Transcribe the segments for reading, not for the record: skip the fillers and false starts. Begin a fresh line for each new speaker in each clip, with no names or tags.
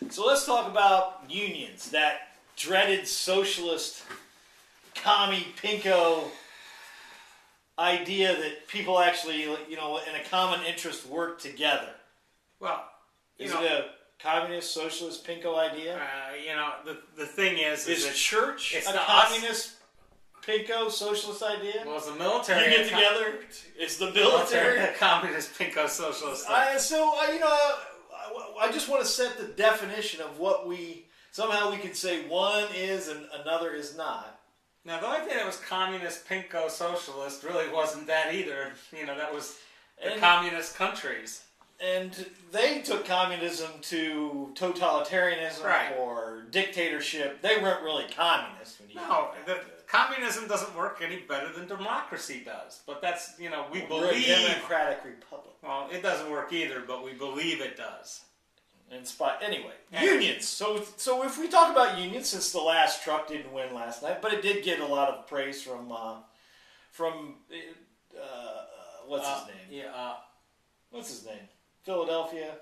So let's talk about unions, that dreaded socialist, commie, pinko idea that people actually, in a common interest work together.
Well,
is it a communist, socialist, pinko idea?
The thing is
church a communist, pinko, socialist idea?
Well, it's the military.
You get together. It's the military.
A communist, pinko, socialist.
I just want to set the definition of what somehow we could say one is and another is not.
Now, the only thing that was communist, pinko, socialist really wasn't that either. That was the communist countries.
And they took communism to totalitarianism or dictatorship. They weren't really communist.
Communism doesn't work any better than democracy does. But that's, we believe...
We're a democratic republic.
Well, it doesn't work either, but we believe it does.
Anyway, unions. So if we talk about unions, since the last truck didn't win last night, but it did get a lot of praise from what's his name? What's his name? Philadelphia.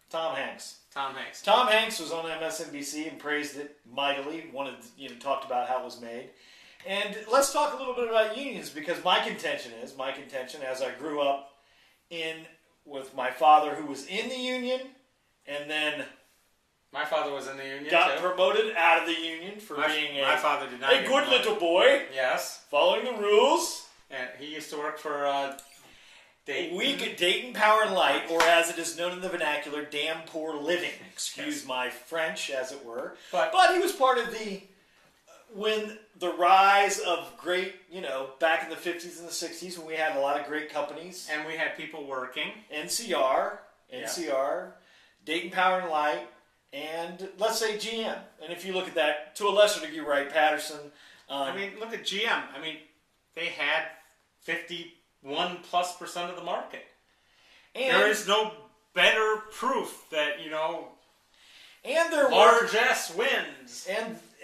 Tom Hanks. Tom Hanks was on MSNBC and praised it mightily. Talked about how it was made. And let's talk a little bit about unions, because my contention, as I grew up with my father, who was in the union, and then
my father was in the union.
Got promoted out of the union for being
my father did not
a good little boy.
Yes,
following the rules.
And he used to work for Dayton.
Dayton Power and Light, or as it is known in the vernacular, damn poor living. Excuse my French, as it were. But he was part of when the rise of great, back in the 50s and the 60s, when we had a lot of great companies.
And we had people working.
NCR, Dayton Power and Light, and let's say GM. And if you look at that, to a lesser degree, Wright-Patterson.
Look at GM. They had 51+% of the market. And there is no better proof that,
and their
largesse wins.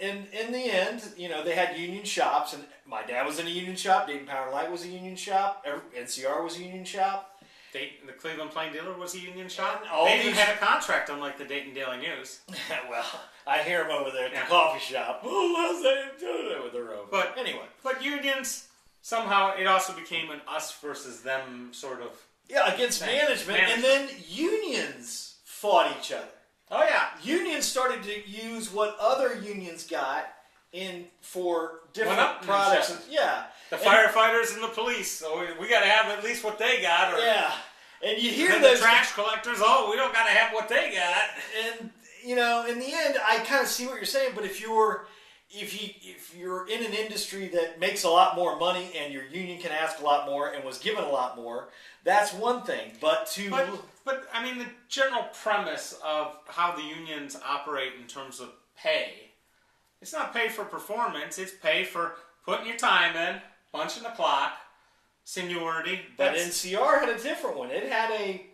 And in the end, they had union shops, and my dad was in a union shop. Dayton Power and Light was a union shop. NCR was a union shop.
The Cleveland Plain Dealer was a union shop.
They
even had a contract, unlike the Dayton Daily News.
Well, I hear them over there at the coffee shop. Oh, how's that doing with the road?
But anyway. But unions, somehow, it also became an us versus them sort of...
Yeah, against management. And then unions fought each other.
Oh, yeah.
Unions started to use what other unions got for different products.
The firefighters and the police. So we got to have at least what they got.
And you hear
the trash collectors. Oh, we don't got to have what they got.
And in the end, I kind of see what you're saying. But if you're in an industry that makes a lot more money and your union can ask a lot more and was given a lot more, that's one thing. But
the general premise of how the unions operate in terms of pay, it's not pay for performance. It's pay for putting your time in, punching the clock, seniority.
But NCR had a different one. It had a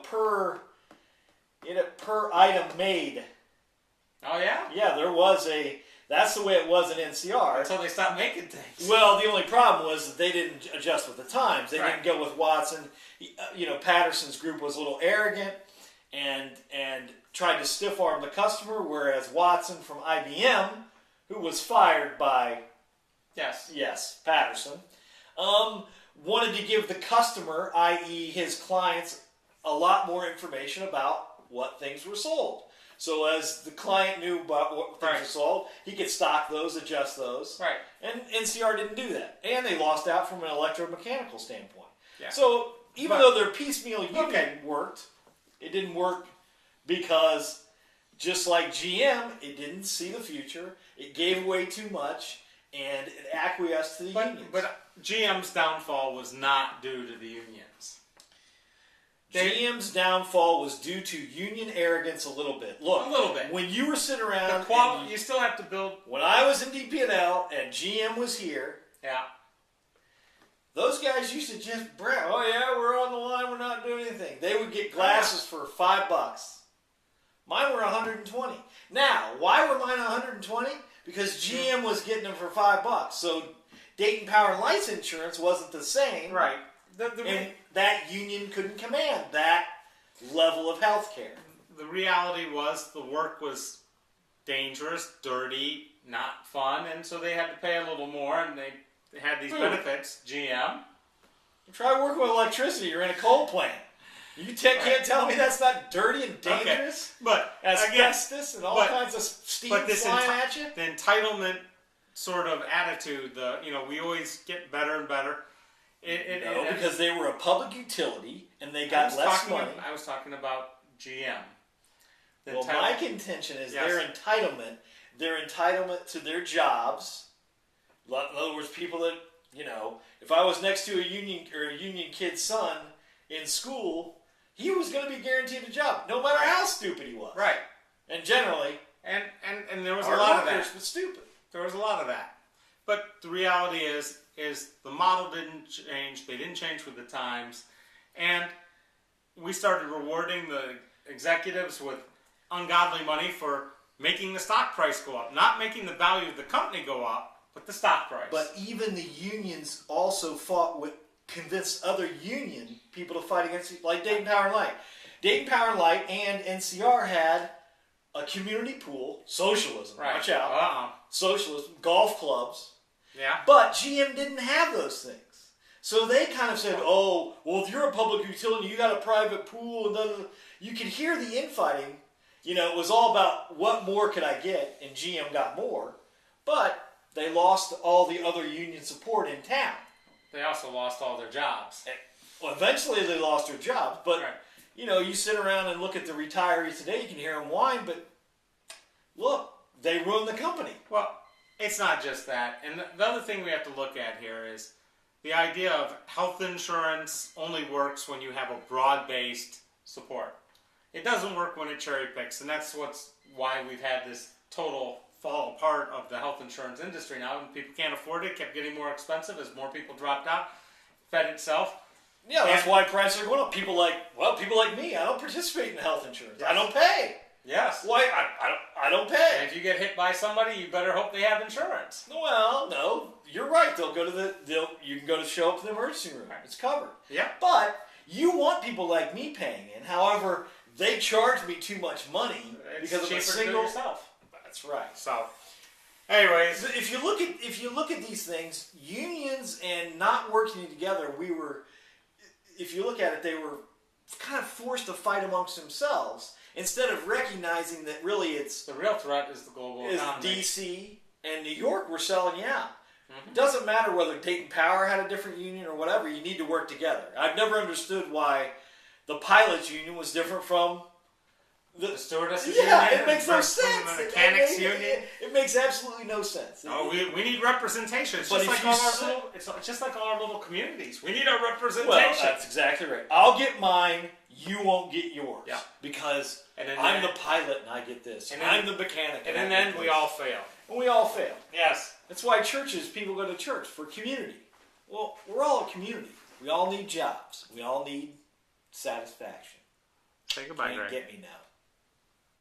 per item made.
Oh yeah.
Yeah, there was That's the way it was in NCR.
Until they stopped making things.
Well, the only problem was that they didn't adjust with the times. They didn't go with Watson. Patterson's group was a little arrogant and tried to stiff-arm the customer, whereas Watson from IBM, who was fired by Patterson, wanted to give the customer, i.e. his clients, a lot more information about what things were sold. So as the client knew about what things were sold, he could stock those, adjust those.
Right.
And NCR didn't do that. And they lost out from an electromechanical standpoint.
Yeah.
So even though their piecemeal union worked, it didn't work because just like GM, it didn't see the future. It gave away too much, and it acquiesced to the unions.
But GM's downfall was not due to the unions.
GM's downfall was due to union arrogance a little bit. Look,
a little bit.
When you were sitting around,
you still have to build.
When I was in DP&L and GM was here, those guys used to just brag. Oh yeah, we're on the line. We're not doing anything. They would get glasses for $5. Mine were $120. Now, why were mine $120? Because GM was getting them for $5. So Dayton Power and Light's insurance wasn't the same.
Right.
And that union couldn't command that level of health care.
the reality was the work was dangerous, dirty, not fun, and so they had to pay a little more, and they had these benefits. GM.
Try working with electricity. You're in a coal plant. You can't tell me that's not dirty and dangerous?
Okay. But
asbestos and all kinds of steam flying at you?
The entitlement sort of attitude, we always get better and better.
Because they were a public utility and they got less money.
I was talking about GM.
My contention is their entitlement to their jobs. In other words, people that, if I was next to a union kid's son in school, he was going to be guaranteed a job, no matter how stupid he was.
Right.
And generally,
and there was a lot of that.
But stupid.
There was a lot of that. But the reality is the model didn't change. They didn't change with the times, and we started rewarding the executives with ungodly money for making the stock price go up, not making the value of the company go up, but the stock price.
But even the unions also convinced other union people to fight against it, like Dayton Power and Light. Dayton Power and Light and NCR had a community pool, socialism, watch out, socialism, golf clubs.
Yeah.
But GM didn't have those things. So they kind of said, oh, well, if you're a public utility, you got a private pool, and you could hear the infighting. It was all about what more could I get, and GM got more. But they lost all the other union support in town.
They also lost all their jobs.
Well, eventually they lost their jobs, but you sit around and look at the retirees today, you can hear them whine, but look, they ruined the company.
Well, it's not just that. And the other thing we have to look at here is the idea of health insurance only works when you have a broad-based support. It doesn't work when it cherry picks, and that's why we've had this total fall apart of the health insurance industry now, and people can't afford it, kept getting more expensive as more people dropped out, fed itself.
Yeah, that's why prices are going up. People like me, I don't participate in health insurance. Yes. I don't pay.
Yes.
Why? I don't pay.
And if you get hit by somebody, you better hope they have insurance.
Well, no, you're right. You can go to show up to the emergency room. It's covered.
Yeah.
But you want people like me paying in. However, they charge me too much money because of a single.
Yourself.
That's right.
So, anyways,
if you look at these things, unions and not working together, if you look at it, they were kind of forced to fight amongst themselves instead of recognizing that really it's
the real threat is the global economy.
DC and New York were selling you out.
Mm-hmm.
It doesn't matter whether Dayton Power had a different union or whatever. You need to work together. I've never understood why the pilots union was different from
the stewardesses
union.
Yeah,
it makes no sense.
The mechanics union.
It makes absolutely no sense.
No, we need representation. It's just like all our little communities. We need our representation.
Well, that's exactly right. I'll get mine. You won't get yours.
Yeah.
Because I'm the pilot and I get this. And I'm the mechanic.
And then we all fail.
And we all fail.
Yes.
That's why people go to church, for community. Well, we're all a community. We all need jobs. We all need satisfaction.
Say goodbye, Greg.
Get me now.